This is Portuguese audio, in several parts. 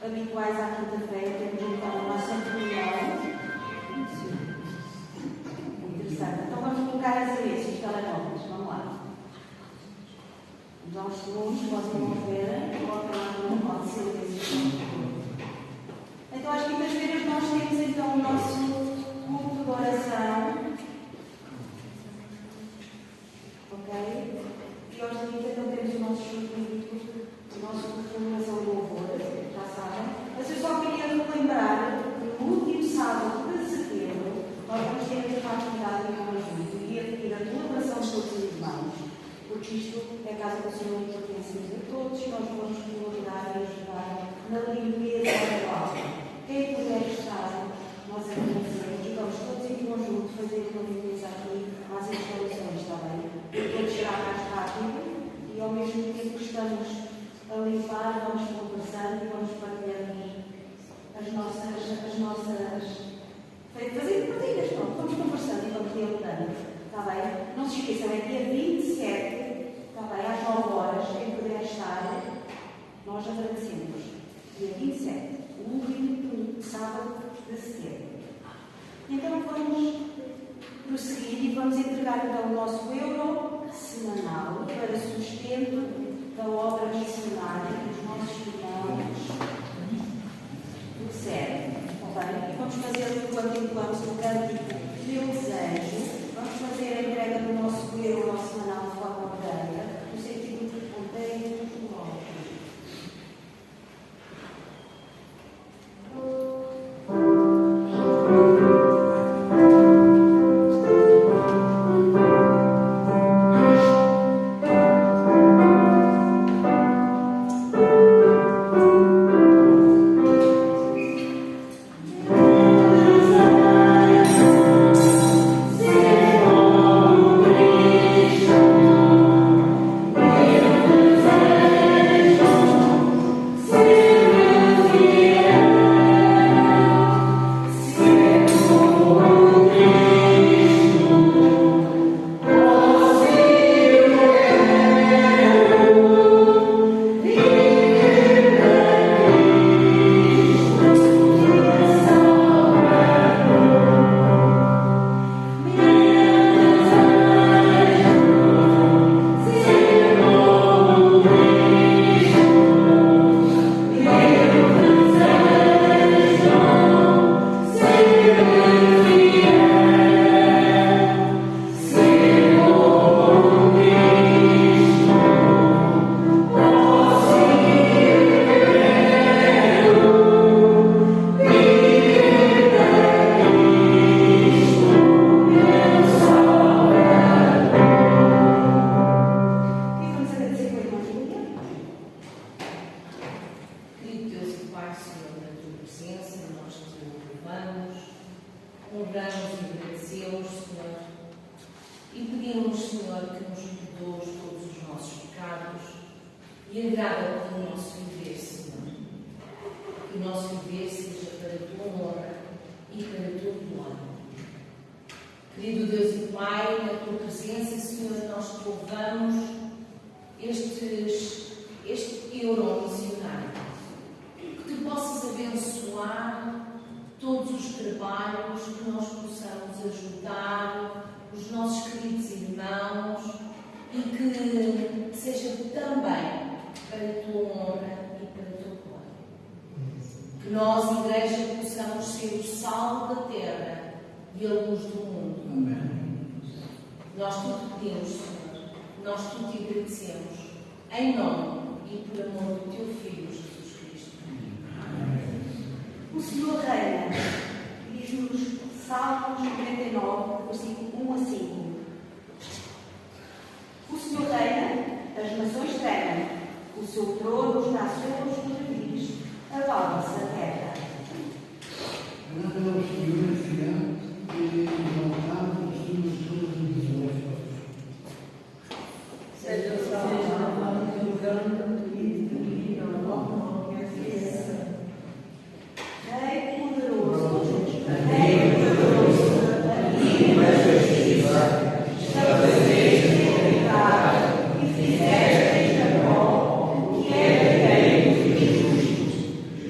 habituais à quinta-feira, temos então a nossa reunião. Interessante. Então vamos colocar as esses telemóveis. Vamos lá. Vamos aos segundos, vocês vão ver. Coloquem lá no pode ser esse. Então às quintas-feiras nós temos então o nosso culto de oração. Ok? E aos domingos então temos o nosso culto, o nosso culto de oração e louvor, já sabem. Mas eu só queria relembrar que no último sábado de setembro nós vamos ter esta atividade em conjunto e a pedir a colaboração de todos os irmãos, porque isto é a casa do Senhor e pertencemos a todos e nós vamos colaborar e ajudar na limpeza da obra. Quem puder estar, nós agradecemos e vamos todos em conjunto fazer uma limpeza aqui às instalações, está bem? Todos chegar mais rápido e ao mesmo tempo que estamos a limpar, vamos conversando e vamos partilhando as nossas fazer partilhas, pronto, vamos conversando e vamos dialogando, está bem? Não se esqueçam, é dia 27, está bem? Às 9 horas, quem puder estar, nós agradecemos. Dia 27. O último sábado de setembro. Então vamos prosseguir e vamos entregar então o nosso euro semanal para sustento da obra missionária dos nossos irmãos do SER. E vamos fazer enquanto entoamos o cântico Deus Anjo. Vamos fazer a entrega do nosso euro semanal de forma orgânica, no sentido de ponteiro e lógico.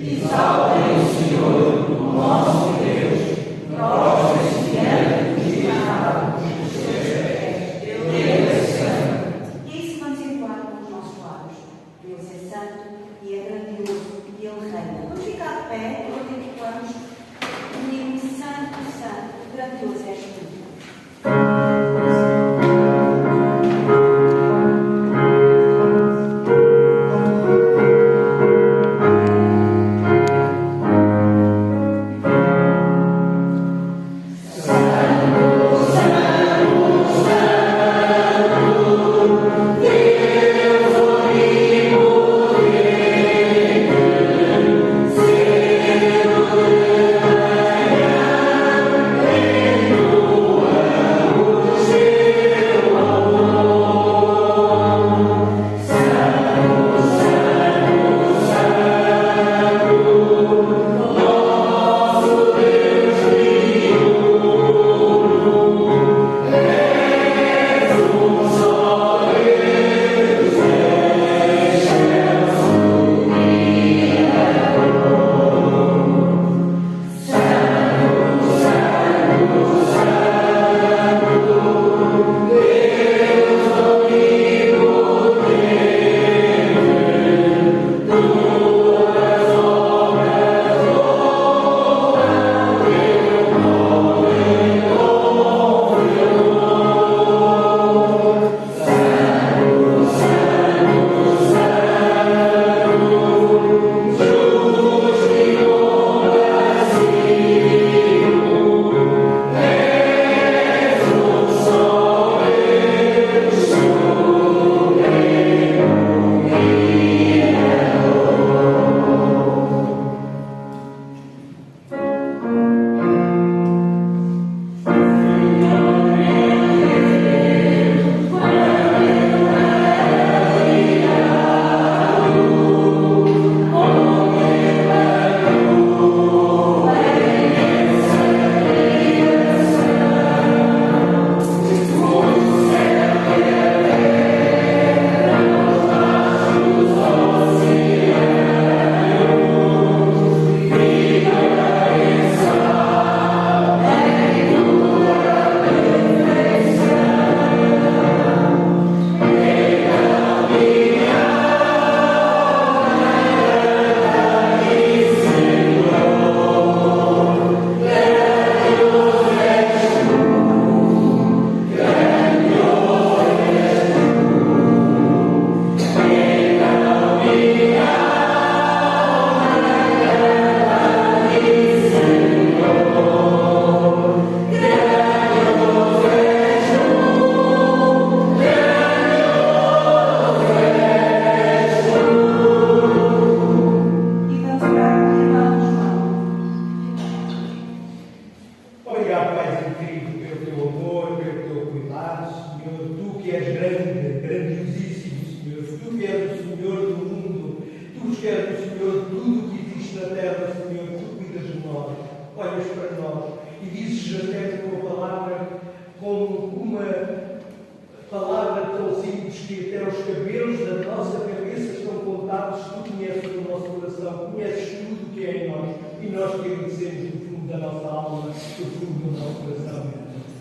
Exato. santo e é grandioso e Ele reina. Vamos ficar de pé, vamos unir santo, santo, grandioso és tu.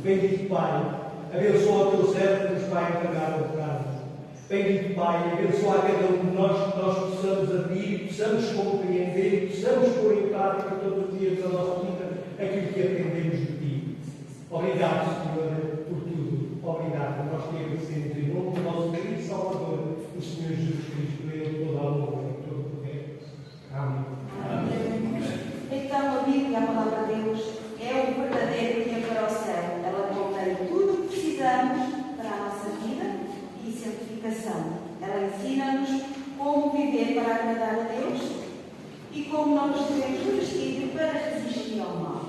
Bendito Pai, abençoa o teu servo que nos vai entregar ao pecado. Bendito Pai, abençoa a cada um de nós que nós possamos abrir, possamos compreender, possamos pôr em prática todos os dias da nossa vida aquilo que aprendemos de Ti. Obrigado, Senhor, por tudo. Obrigado. Nós te agradecemos em nome do nosso querido Salvador, o Senhor Jesus Cristo, ele toda a honra e todo o poder. Amém. Amém. Então, a Bíblia, a palavra de Deus, é o verdadeiro guia para o céu. Ela contém tudo o que precisamos para a nossa vida e santificação. Ela ensina-nos como viver para agradar a Deus e como nós devemos vestir para resistir ao mal,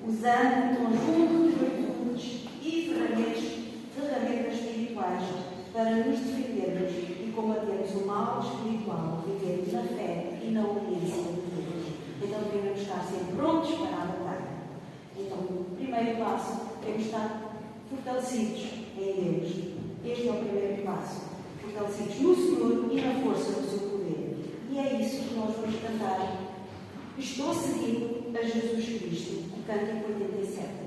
usando um conjunto de virtudes e ferramentas espirituais para nos defendermos e combatermos o mal espiritual, vivendo na fé e na obediência de Deus. Então devemos estar sempre prontos para a batalha. Então, o primeiro passo, devemos estar fortalecidos em Deus. Este é o primeiro passo. Fortalecidos no Senhor e na força do seu poder. E é isso que nós vamos cantar. Estou seguindo a Jesus Cristo. O cântico 87.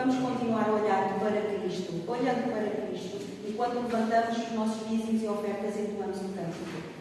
vamos continuar olhando para Cristo, enquanto levantamos os nossos dízimos e ofertas e entoamos um cântico.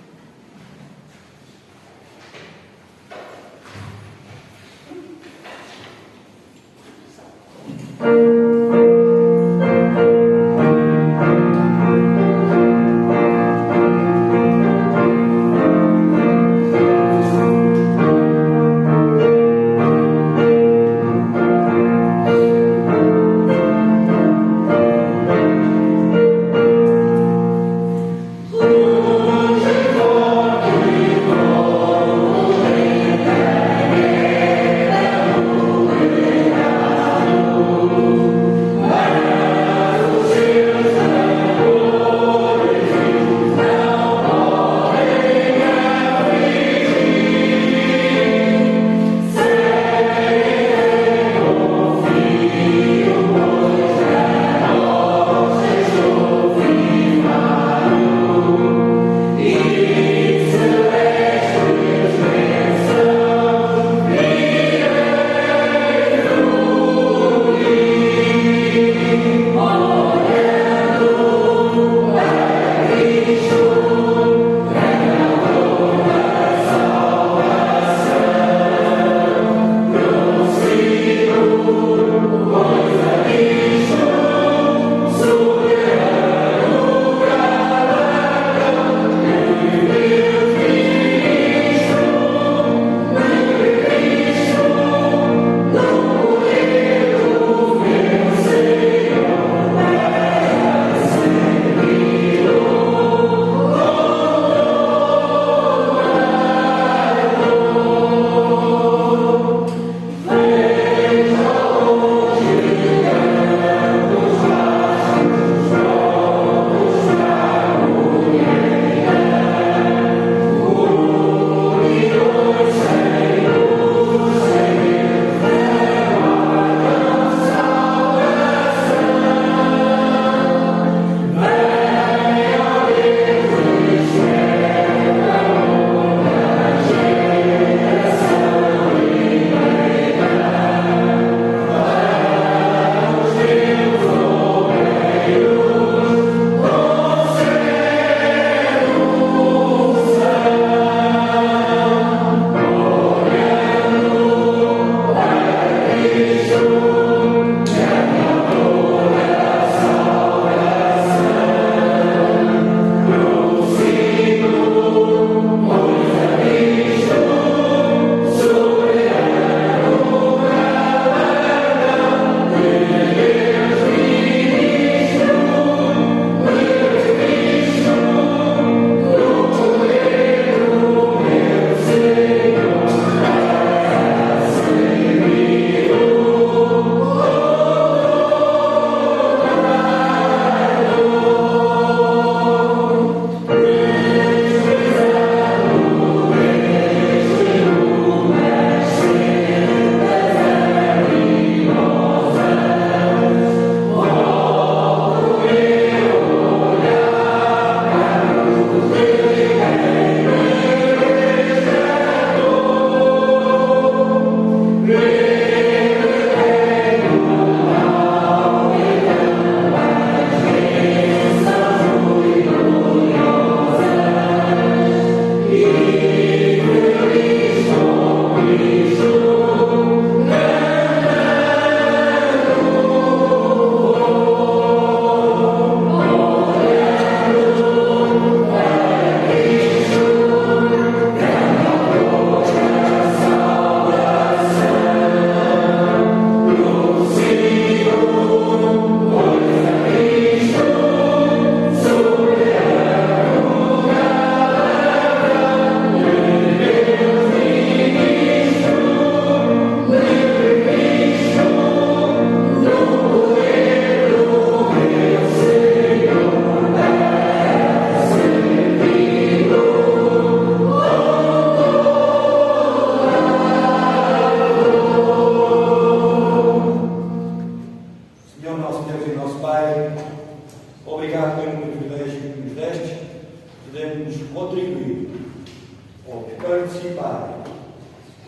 participar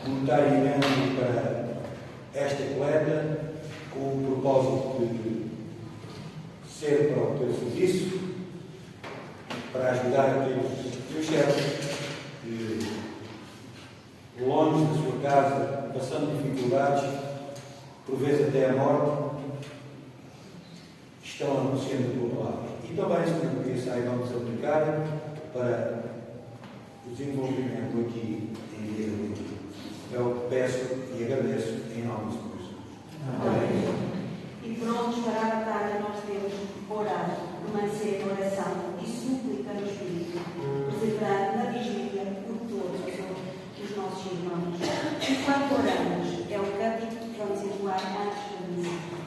voluntariamente para esta coleta com o propósito de ser para o teu serviço, para ajudar aqueles teus servos que, longe da sua casa, passando dificuldades, por vezes até a morte, estão anunciando a tua palavra. E também, Senhor, que isso aí vamos aplicar para o desenvolvimento aqui em Dia de hoje. Eu peço e agradeço em nome de Jesus. Amém. E prontos para a batalha, nós temos orar, permanecer em oração e súplica no Espírito, perseverar na vigília por todos os nossos irmãos. Enquanto oramos, é o cântico que vamos entoar antes da missa.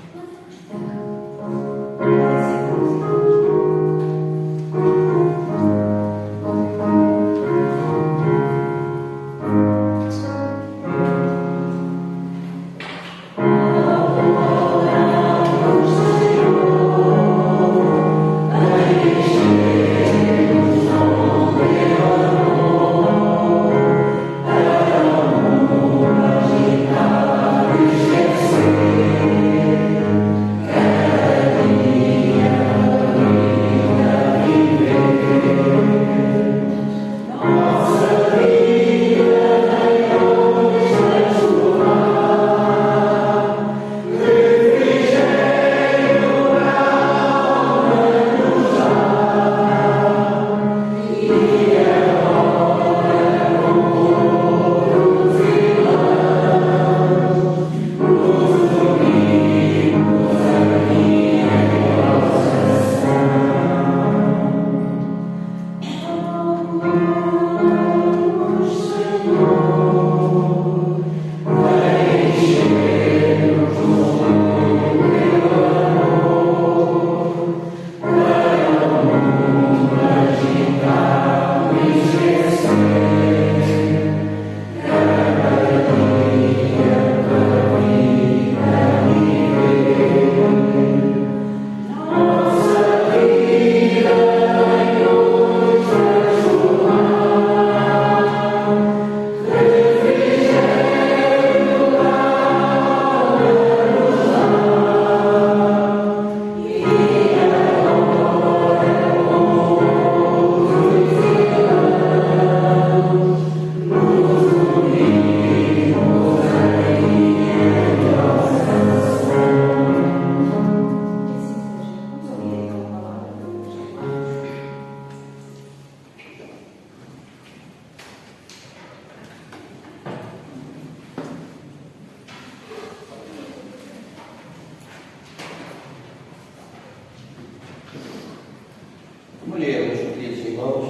Mulheres, queridos irmãos,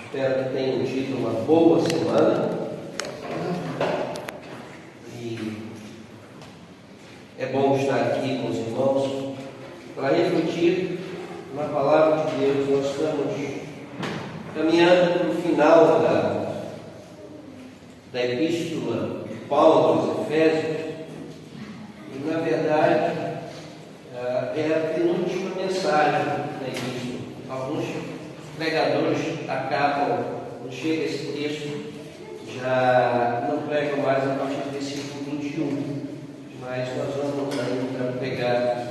espero que tenham tido uma boa semana e é bom estar aqui com os irmãos para refletir na palavra de Deus. Nós estamos caminhando para o final da epístola de Paulo aos Efésios. E, na verdade, é a penúltima mensagem da epístola. Alguns pregadores acabam, quando chega esse texto, já não pregam mais a partir do versículo 21. Mas nós vamos ainda pegar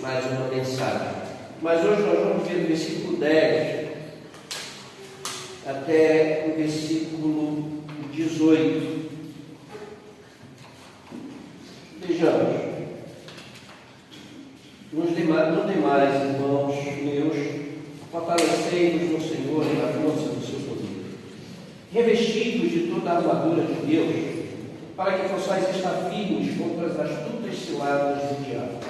mais uma mensagem. Mas hoje nós vamos ver do versículo 10 até o versículo 18. Vejamos, no demais, irmãos meus, fortalecei-vos no Senhor e na força do seu poder, revestidos de toda a armadura de Deus, para que possais estar firmes contra as astutas ciladas do diabo.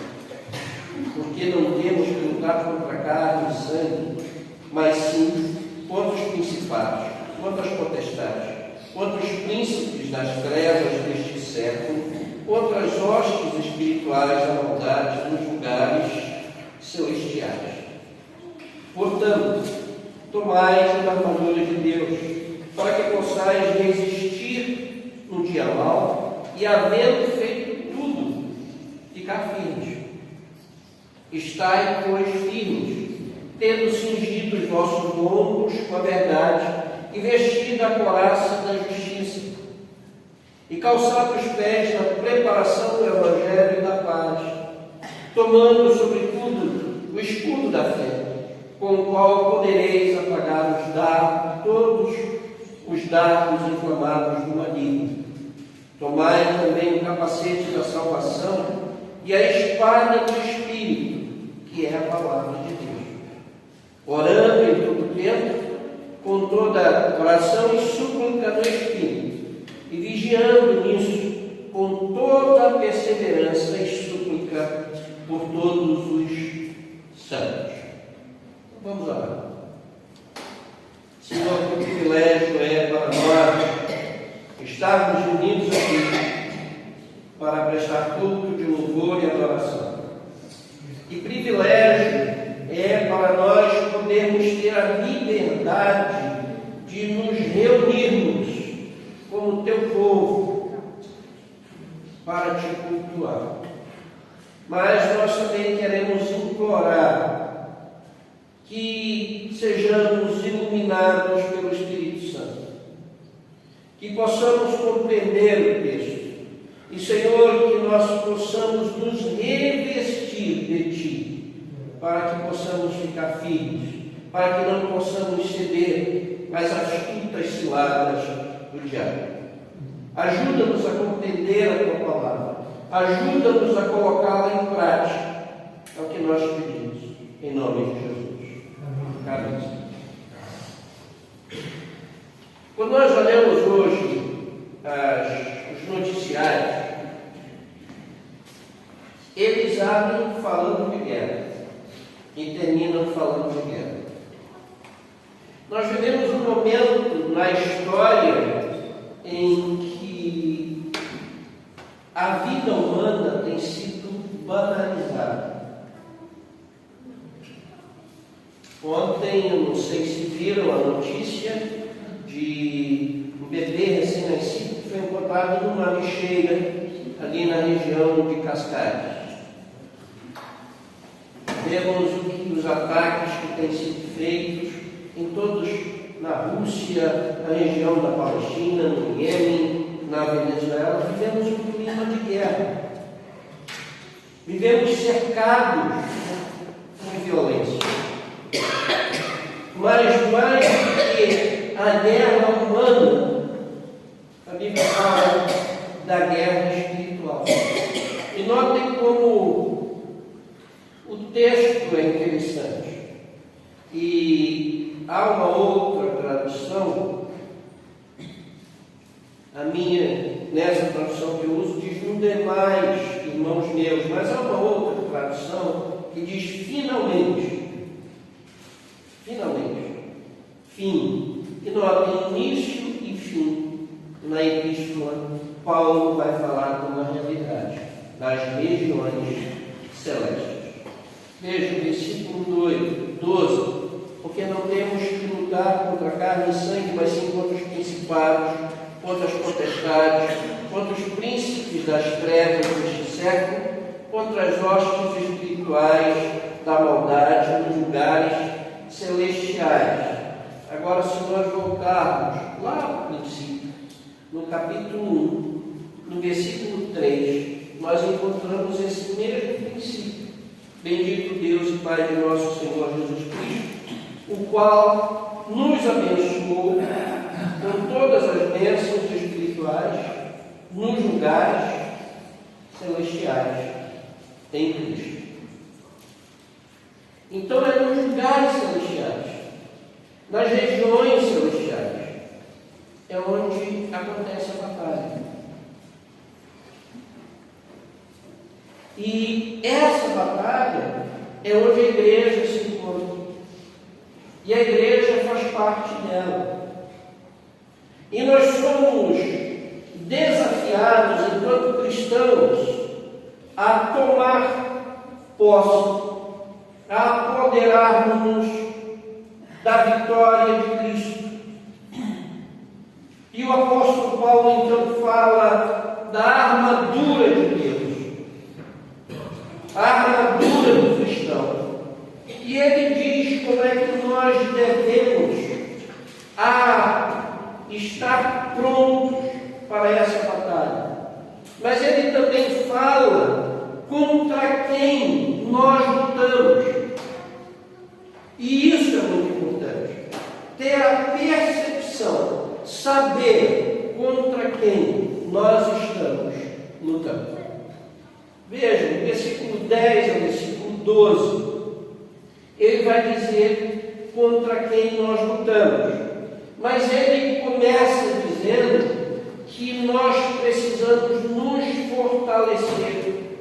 Porque não temos que lutar contra carne e sangue, mas sim contra os principados, contra as potestades, contra os príncipes das trevas deste século, contra as hostes espirituais da maldade nos lugares celestiais. Portanto, tomai a armadura de Deus, para que possais resistir no dia mau e, havendo feito tudo, ficar firmes. Estai, pois, firmes, tendo cingido os vossos lombos com a verdade e vestida a couraça da justiça, e calçado os pés na preparação do Evangelho e da paz, tomando sobretudo o escudo da fé, com o qual podereis apagar todos os dardos inflamados do maligno. Tomai também o capacete da salvação e a espada do Espírito, que é a palavra de Deus, orando em todo o tempo, com toda oração e súplica no Espírito, e vigiando nisso, com toda perseverança e súplica por todos os santos. Vamos orar. Senhor, que privilégio é para nós estarmos unidos aqui para prestar culto de louvor e adoração. Que privilégio é para nós podermos ter a liberdade de nos reunirmos como teu povo para te cultuar. Mas nós também queremos implorar que sejamos iluminados pelo Espírito Santo, que possamos compreender o texto e, Senhor, que nós possamos nos revestir de Ti, para que possamos ficar firmes, para que não possamos ceder às astutas ciladas do diabo. Ajuda-nos a compreender a Tua palavra, ajuda-nos a colocá-la em prática, é o que nós pedimos, em nome de Jesus. Amém. Quando nós olhamos hoje os noticiários, eles abrem falando de guerra e terminam falando de guerra. Nós vivemos um momento na história em que a vida humana tem sido banalizada. Ontem, eu não sei se viram a notícia de um bebê recém-nascido que foi encontrado numa lixeira ali na região de Cascais. Vemos os ataques que têm sido feitos em todos, na Rússia, na região da Palestina, no Iêmen, na Venezuela. Vivemos um clima de guerra. Vivemos cercados de violência. Mas mais do que a guerra humana, a Bíblia fala da guerra espiritual. E notem como o texto é interessante. E há uma outra tradução, a minha, nessa tradução que eu uso, diz: não demais, irmãos meus, mas há uma outra tradução que diz: finalmente. Finalmente, fim. E nota início e fim. Na epístola, Paulo vai falar de uma realidade das regiões celestes. Veja o versículo 12. Porque não temos que lutar contra carne e sangue, mas sim contra os principados, contra as potestades, contra os príncipes das trevas deste século, contra as hostes espirituais da maldade nos lugares celestiais. Agora, se nós voltarmos lá no princípio, no capítulo 1, no versículo 3, nós encontramos esse mesmo princípio. Bendito Deus e Pai de nosso Senhor Jesus Cristo, o qual nos abençoou com todas as bênçãos espirituais nos lugares celestiais em Cristo. Então é nos lugares celestiais, nas regiões celestiais, é onde acontece a batalha. E essa batalha é onde a igreja se encontra. E a igreja faz parte dela. E nós somos desafiados, enquanto cristãos, a tomar posse, a apoderarmos da vitória de Cristo. E o apóstolo Paulo então fala da armadura de Deus, a armadura do cristão. E ele diz como é que nós devemos estar prontos para essa batalha. Mas ele também fala contra quem nós lutamos. E isso é muito importante. Ter a percepção, saber contra quem nós estamos lutando. Vejam, do versículo 10 ao versículo 12, ele vai dizer contra quem nós lutamos. Mas ele começa dizendo que nós precisamos nos fortalecer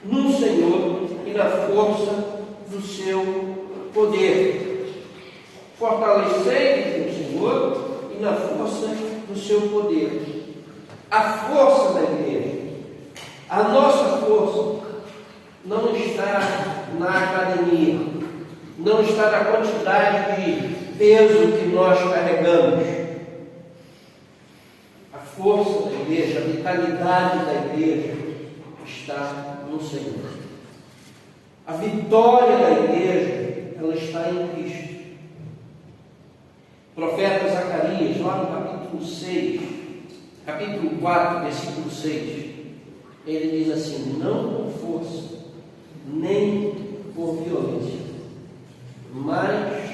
no Senhor e na força do seu poder. Fortalecei-vos no Senhor e na força do seu poder. A força da igreja, a nossa força, não está na academia, não está na quantidade de peso que nós carregamos. A força da igreja, a vitalidade da igreja está no Senhor. A vitória da igreja, ela está em Cristo. O profeta Zacarias, lá no capítulo 6, capítulo 4, versículo 6, ele diz assim: não com força, nem por violência, mas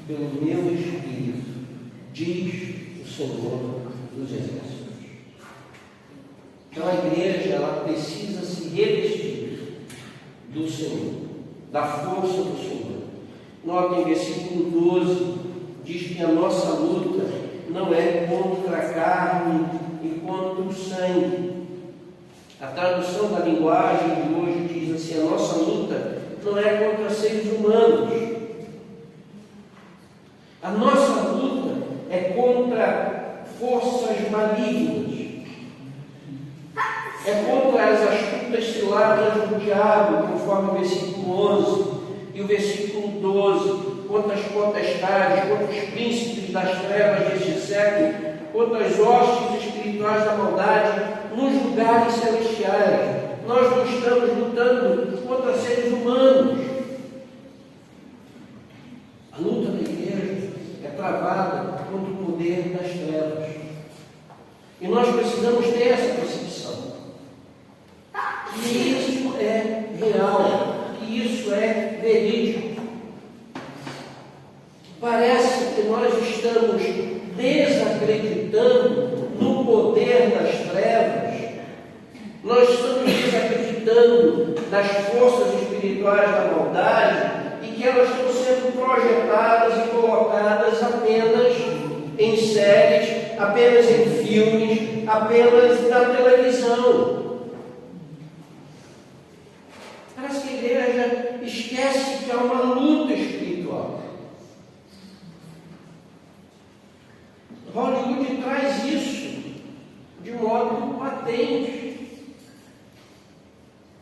pelo meu Espírito, diz o Senhor dos Exércitos. Então a igreja, ela precisa se revestir do Senhor, da força do Senhor. Notem, versículo 12, diz que a nossa luta não é contra a carne e contra o sangue. A tradução da linguagem de hoje diz assim: a nossa luta não é contra seres humanos. A nossa luta é contra forças malignas. É contra as astutas ciladas do diabo, conforme o versículo 11 e o versículo 12, contra as potestades, contra os príncipes das trevas deste século, contra as hostes espirituais da maldade nos lugares celestiais. Nós não estamos lutando contra seres humanos. A luta da igreja é travada contra o poder das trevas. E nós precisamos ter essa percepção. Que isso é real, que isso é verídico. Parece que nós estamos desacreditando no poder das trevas, nós estamos desacreditando nas forças espirituais da maldade e que elas estão sendo projetadas e colocadas apenas em séries, apenas em filmes, apenas na televisão. Parece que a igreja esquece que há uma luta espiritual. Hollywood traz isso de modo patente,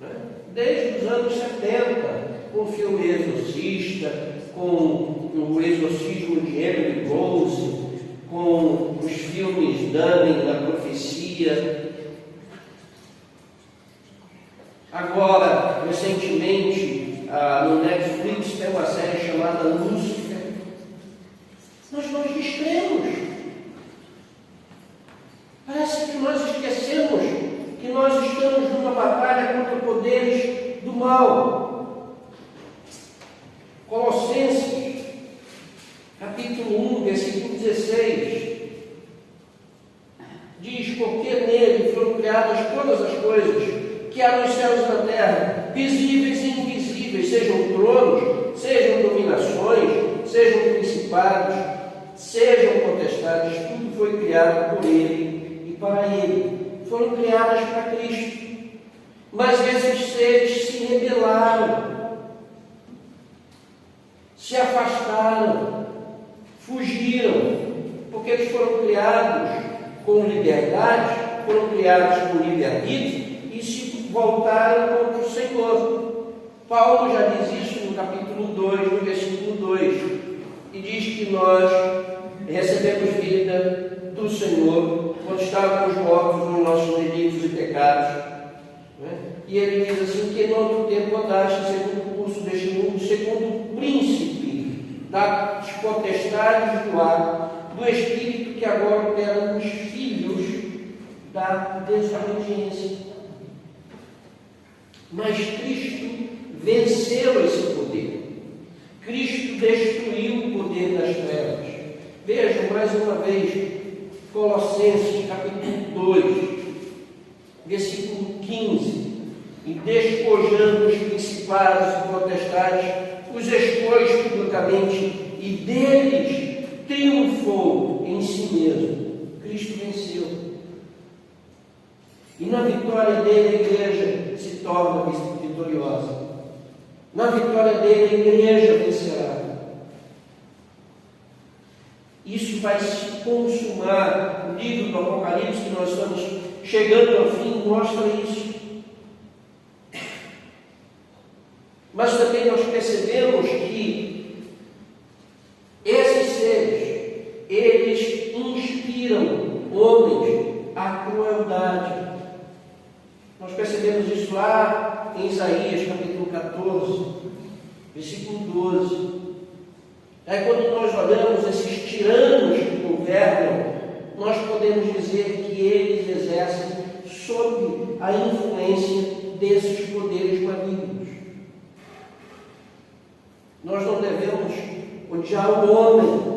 né? Desde os anos 70, com o filme Exorcista, com o Exorcismo de Emily Rose, com os filmes Dunning, da Profecia. Agora, recentemente, no Netflix tem uma série chamada Lúcifer. Nós distremos. Parece que nós esquecemos que nós estamos numa batalha contra poderes do mal. Colossenses, capítulo 1, versículo 16, diz: porque nele foram criadas todas as coisas que há nos céus e na terra, visíveis e invisíveis, sejam tronos, sejam dominações, sejam principados, sejam potestades, tudo foi criado por ele e para ele. Foram criadas para Cristo. Mas esses seres se rebelaram, se afastaram, fugiram, porque eles foram criados com liberdade, foram criados com livre-arbítrio e se voltaram contra o Senhor. Paulo já diz isso no capítulo 2, no versículo 2, e diz que nós recebemos vida do Senhor quando estávamos mortos nos nossos delitos e pecados. E ele diz assim: que no outro tempo andaste segundo o curso deste mundo, segundo o príncipe das potestades do ar, do espírito que agora opera Mas Cristo venceu esse poder. Cristo destruiu o poder das trevas. Vejam mais uma vez, Colossenses capítulo 2, versículo 15. E despojando os principados e potestades, os expôs publicamente e deles triunfou em si mesmo. Cristo venceu. E na vitória dele a igreja se torna vitoriosa. Na vitória dele a igreja vencerá. Isso vai se consumar. O livro do Apocalipse, que nós estamos chegando ao fim, mostra isso. Mas também nós percebemos que esses seres, eles inspiram homens à crueldade. Nós percebemos isso lá em Isaías, capítulo 14, versículo 12. Aí quando nós olhamos esses tiranos que governam, nós podemos dizer que eles exercem sob a influência desses poderes malignos. Nós não devemos odiar o homem,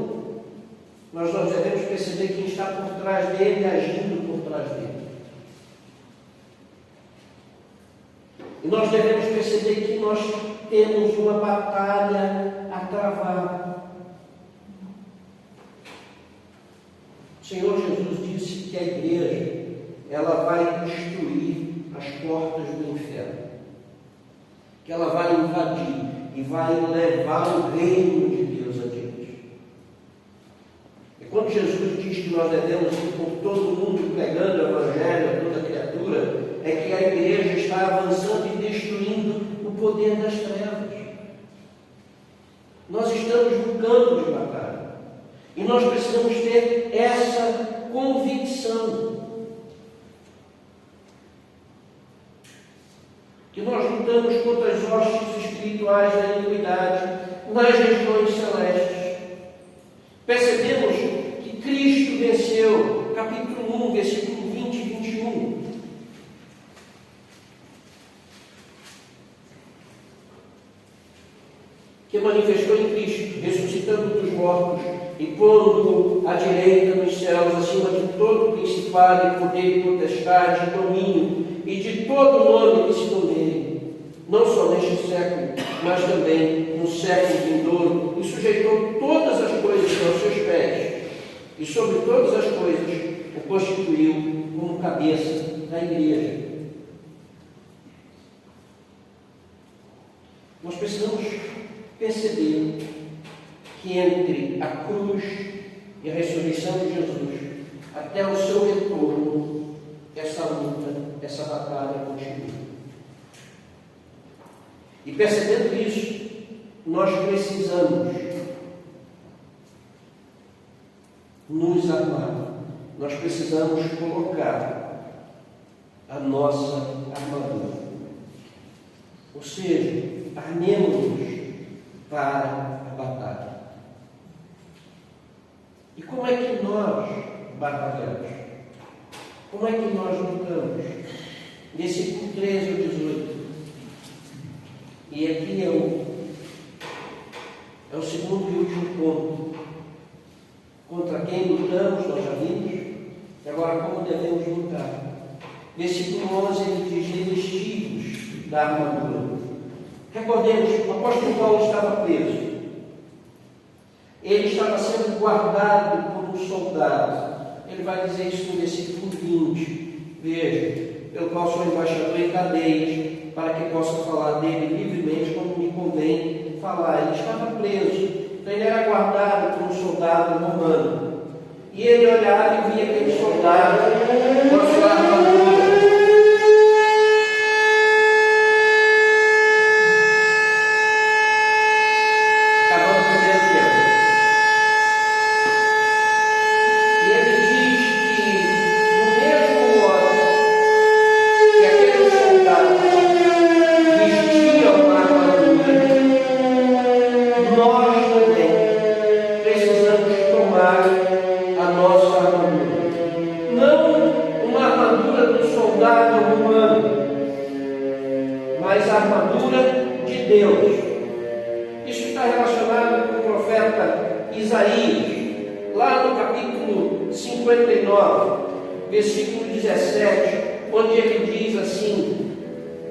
mas nós devemos perceber quem está por trás dele, agindo por trás dele. E nós devemos perceber que nós temos uma batalha a travar. O Senhor Jesus disse que a igreja, ela vai destruir as portas do inferno, que ela vai invadir e vai levar o reino de Deus adiante. E quando Jesus diz que nós devemos ir por todo mundo pregando o Evangelho a toda criatura, é que a igreja está avançando e destruindo o poder das trevas. Nós estamos no campo de batalha e nós precisamos ter essa convicção que nós lutamos contra as hostes espirituais da iniquidade nas regiões celestes. Percebemos que Cristo venceu, capítulo 1, versículo 20 e 21. Que manifestou em Cristo, ressuscitando dos mortos e pondo-o à direita nos céus, acima de todo principado, e poder, e potestade, e domínio, e de todo nome que se nomeie, não só neste século, mas também no século vindouro, e sujeitou todas as coisas aos seus pés, e sobre todas as coisas o constituiu como cabeça da igreja. Nós precisamos perceber que entre a cruz e a ressurreição de Jesus, até o seu retorno, essa luta, essa batalha continua. E percebendo isso, nós precisamos nos armar, nós precisamos colocar a nossa armadura. Ou seja, armemos-nos para a batalha. E como é que nós batalhamos? Como é que nós lutamos? Versículo 13 ou 18. E aqui é o segundo e último ponto. Contra quem lutamos, nós já vimos. E agora, como devemos lutar? Versículo 11, ele diz: revestidos da armadura. Recordemos, o apóstolo Paulo estava preso. Ele estava sendo guardado por um soldado. Ele vai dizer isso no versículo 20. Veja, pelo qual sou embaixador em cadeias, para que possa falar dele livremente quando me convém falar. Ele estava preso, então ele era guardado por um soldado romano. E ele olhava e via aquele soldado com a sua armadura. A nossa armadura, não uma armadura do soldado armadura de Deus. Isso está relacionado com o profeta Isaías, lá no capítulo 59, versículo 17, onde ele diz assim: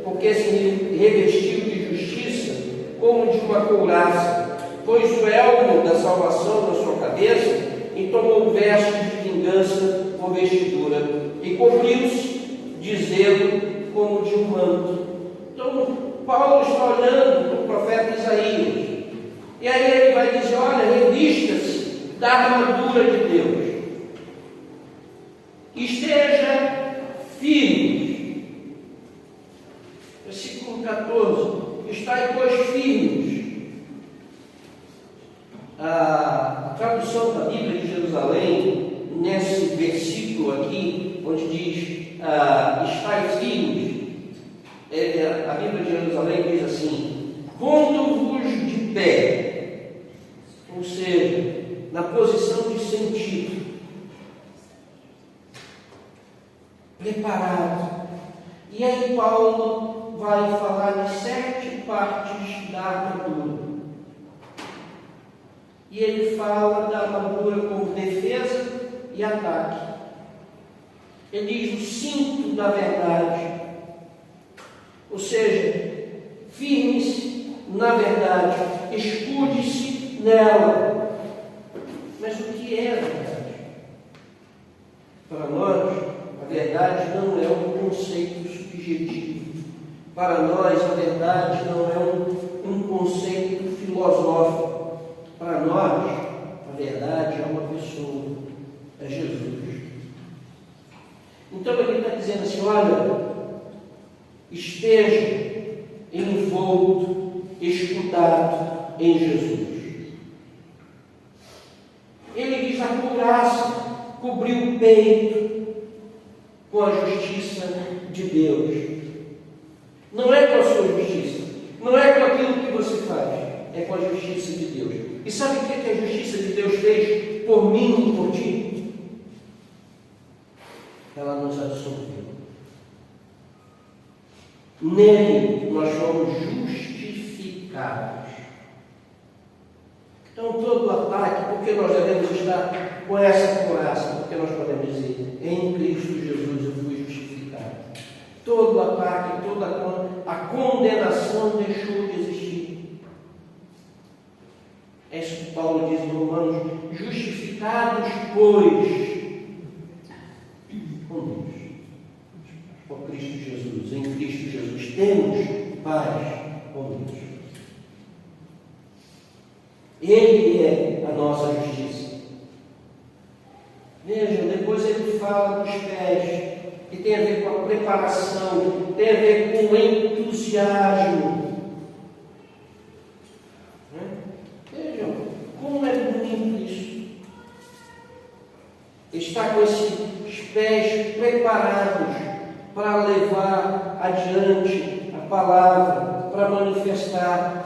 porque se revestiu de justiça como de uma couraça, pôs o elmo da salvação na sua cabeça e tomou vestes de vingança por vestidura e cobriu-se de zelo como de um manto. Então Paulo está olhando para o profeta Isaías, e aí ele vai dizer: olha, revista-se da armadura de Deus, esteja firme. Versículo 14: estai, pois, firmes. A tradução da Bíblia de Jerusalém, nesse versículo aqui, onde diz estai firmes, a Bíblia de Jerusalém diz assim: pondo-vos de pé, ou seja, na posição de sentido, preparado. E aí Paulo vai falar de 7 partes da armadura. E ele fala da armadura como defesa e ataque. Ele diz o cinto da verdade, ou seja, firme-se na verdade, escude-se nela. Mas o que é a verdade? Para nós, a verdade não é um conceito subjetivo. Para nós, a verdade não é um conceito filosófico. Para nós, a verdade é uma pessoa, é Jesus. Então ele está dizendo assim: olha, esteja envolto, escudado em Jesus. Ele diz: a couraça cobriu o peito com a justiça de Deus. Não é com a sua justiça, não é com aquilo que você faz, é com a justiça de Deus. E sabe o que a justiça de Deus fez por mim e por ti? Ela nos absolveu. Nele nós fomos justificados. Então todo ataque, porque nós devemos estar com essa couraça? Porque nós podemos dizer: em Cristo Jesus eu fui justificado. Todo ataque, toda a condenação deixou de existir. É isso que Paulo diz em Romanos: justificados, pois, com Deus, por Cristo Jesus, em Cristo Jesus, temos paz com Deus. Ele é a nossa justiça. Vejam, depois ele fala dos pés, que tem a ver com a preparação, tem a ver com o entusiasmo. Vejam, como é bonito isso. Está com esses pés preparados para levar adiante a palavra, para manifestar.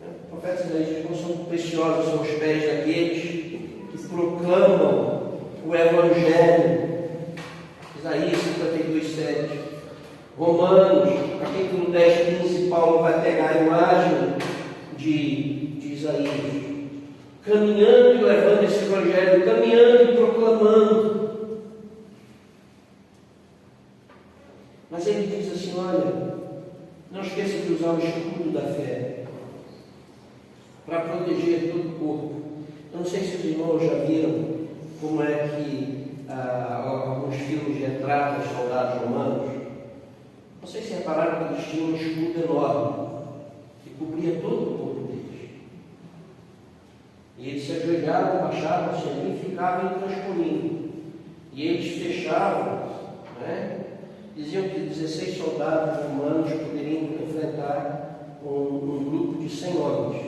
O profeta Isaías diz: como são preciosos são os pés daqueles que proclamam o Evangelho. Isaías 52:7. Romanos, capítulo 10, 15, Paulo vai pegar a imagem de Isaías, caminhando e levando esse Evangelho, caminhando e proclamando. Mas ele diz assim: olha, não esqueça de usar o escudo da fé para proteger todo o corpo. Eu não sei se os irmãos já viram como é que alguns filmes retratam os soldados romanos. Não sei se repararam que eles tinham um escudo enorme que cobria todo o corpo deles. E eles se ajoelhavam, baixavam-se ali e ficavam transcorrendo. E eles fechavam, diziam que 16 soldados romanos poderiam enfrentar um grupo de 100 homens,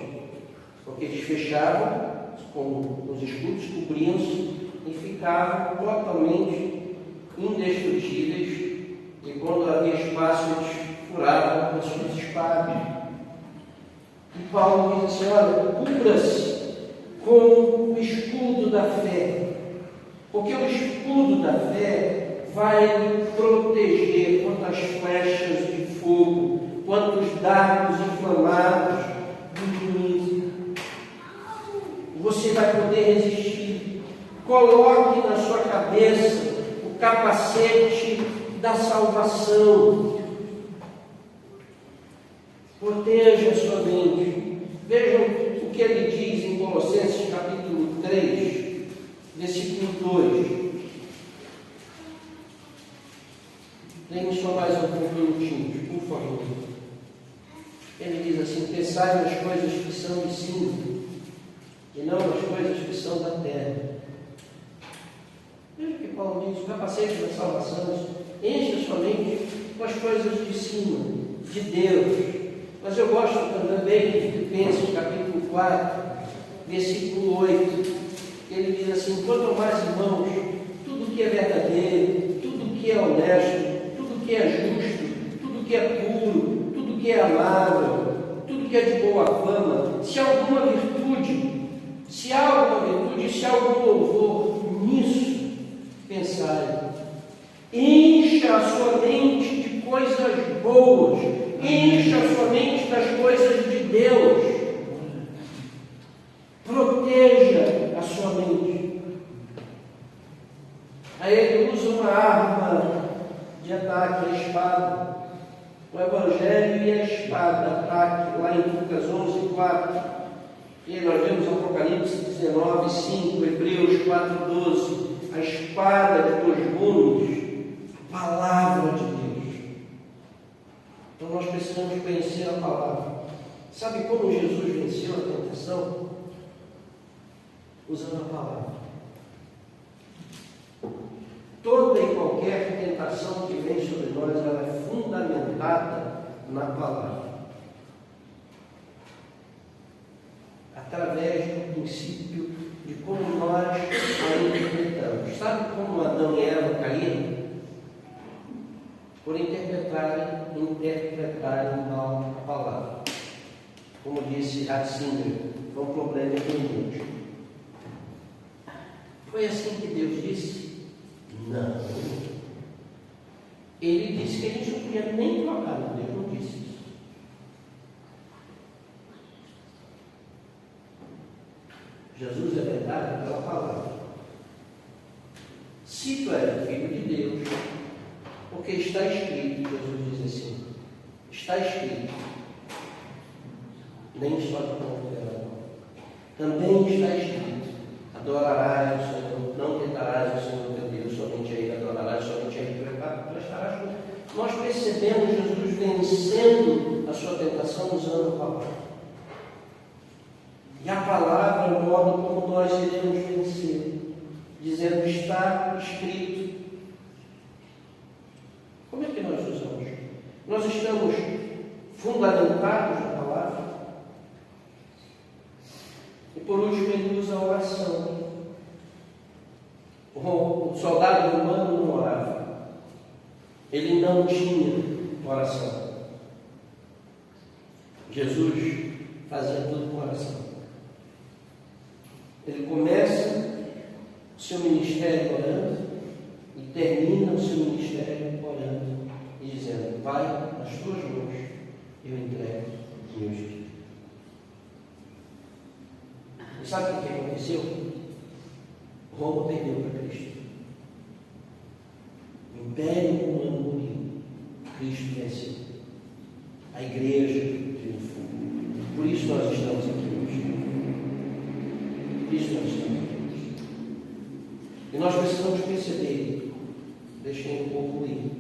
porque eles fechavam com os escudos, cobriam-se e ficavam totalmente indestrutíveis, e quando havia espaço eles furavam com as suas espadas. E Paulo diz assim: olha, cubra-se com o escudo da fé, porque o escudo da fé vai lhe proteger contra as flechas de fogo, quanto os dardos inflamados do juízo. Você vai poder resistir. Coloque na sua cabeça o capacete da salvação. Proteja a sua mente. Vejam o que ele diz em Colossenses capítulo 3, versículo 2. Leia só mais alguns minutinhos, por favor. Ele diz assim: pensai nas coisas que são de cima, e não nas coisas que são da terra. Veja o que Paulo diz: o capacete da salvação enche a sua mente com as coisas de cima, de Deus. Mas eu gosto também de Filipenses capítulo 4, versículo 8, que ele diz assim: quanto mais, irmãos, tudo que é verdadeiro, tudo que é honesto, tudo que é justo, tudo que é puro, tudo que é amável, tudo que é de boa fama, se há alguma virtude, se há algum louvor, nisso pensai. Encha a sua mente de coisas boas, encha a sua mente das coisas de Deus, proteja a sua mente. Aí ele usa uma arma de ataque, a espada. O Evangelho e a espada, ataque, lá em Lucas 11:4. E nós vemos Apocalipse 19:5, Hebreus 4:12. A espada de dois gumes, palavra de Deus. Então nós precisamos conhecer a palavra. Sabe como Jesus venceu a tentação? Usando a palavra. Toda e qualquer tentação que vem sobre nós, ela é fundamentada na palavra. Através do princípio de como nós a interpretamos. Sabe como Adão e Eva caíram? Por interpretarem mal a palavra. Como disse Ratzinger, foi um problema inútil. Foi assim que Deus disse? Não. Ele disse que a gente não podia nem trocar, mas Deus não disse isso. Jesus é verdade pela palavra. Se tu és filho de Deus, porque está escrito, Jesus diz assim, está escrito, nem só de pão viverá. Também está escrito, adorarás o Senhor, não tentarás o Senhor teu Deus, somente a Ele adorarás, somente a Ele tu estarás com Ele. Nós percebemos Jesus vencendo a sua tentação usando a palavra. E a palavra é o modo como nós iremos vencer, dizendo está escrito. Como é que nós usamos? Nós estamos fundamentados na palavra. E por último ele usa a oração. O soldado romano não orava. Ele não tinha oração. Jesus fazia tudo com oração. Ele começa o seu ministério orando e termina o seu ministério orando e dizendo: Pai, nas tuas mãos eu entrego o meu espírito. E sabe o que aconteceu? Roma perdeu para Cristo. O Império Romano morreu. Cristo venceu. A igreja triunfou. Por isso nós estamos aqui hoje. Por isso nós estamos aqui hoje. E nós precisamos perceber, deixei um pouco aí,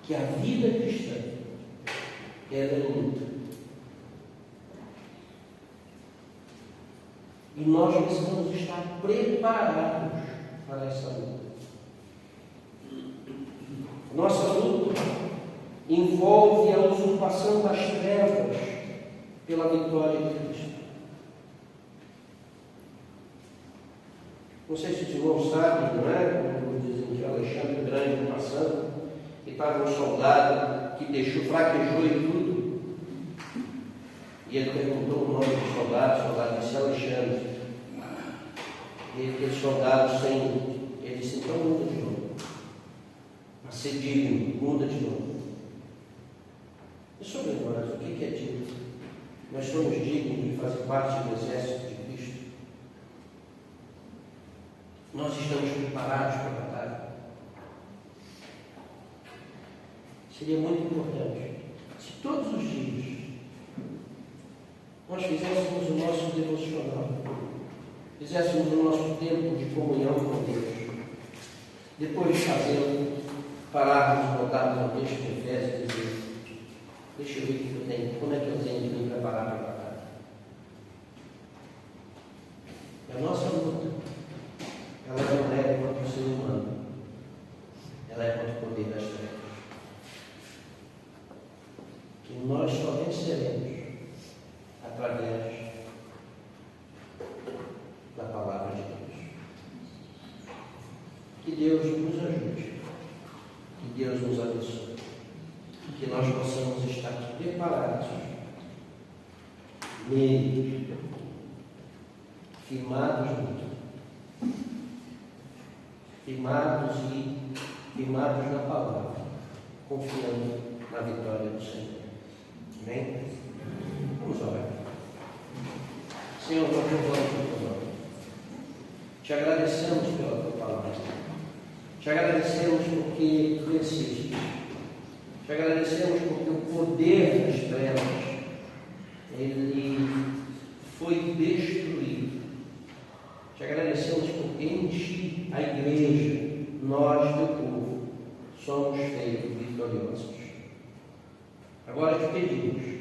que a vida cristã ela é luta. E nós precisamos estar preparados para essa luta. Nossa luta envolve a usurpação das trevas pela vitória de Cristo. Não sei se os irmãos sabem, não é? Como dizem que Alexandre o Grande passando, que estava um soldado que fraquejou e tudo. E ele perguntou o nome do soldado, o soldado disse Alexandre. E aquele soldado ele disse, então muda de novo. Para ser digno, muda de novo. sobre nós, o que é dito? Nós somos dignos de fazer parte do exército de Cristo? Nós estamos preparados para a batalha? Seria muito importante se todos os dias nós fizéssemos o nosso devocional, fizéssemos o nosso tempo de comunhão com Deus, depois de fazê-lo, pararmos, voltarmos ao texto de Efésios e dizer: deixa eu ver o que eu tenho, como é que eu tenho que me preparar para a batalha. A nossa luta, ela não é contra o ser humano, ela é contra o poder das trevas. E nós só venceremos através da palavra de Deus. Que Deus nos ajude, que Deus nos abençoe, que nós possamos estar preparados nele, firmados na palavra, confiando na vitória do Senhor. Amém? Vamos orar. Senhor, nós louvamos o teu nome. Te agradecemos pela tua palavra. Te agradecemos porque tu venceste. Te agradecemos porque o poder das trevas, ele foi destruído. Te agradecemos porque em ti, a igreja, nós, teu povo, somos feitos vitoriosos. Agora te pedimos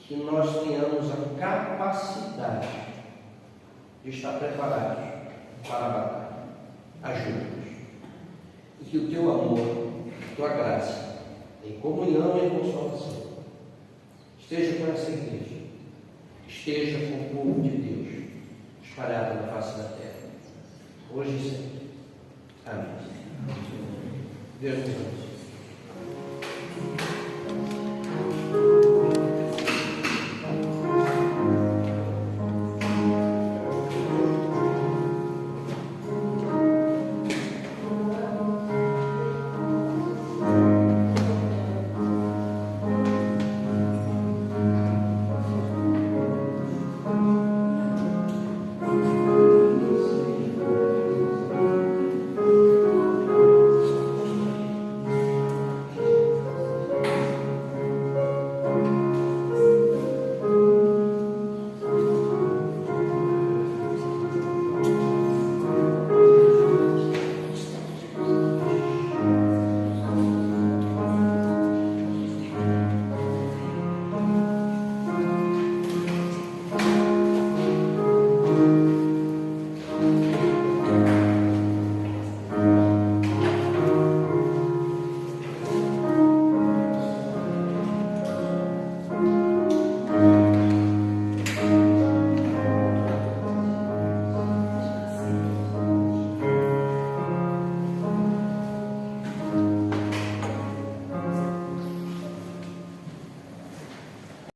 que nós tenhamos a capacidade de estar preparados para a batalha. Ajuda-nos. E que o teu amor, a tua graça, em comunhão e consolação, esteja com essa igreja, esteja com o povo de Deus, espalhado na face da terra, hoje e sempre. Amém. Deus nos abençoe.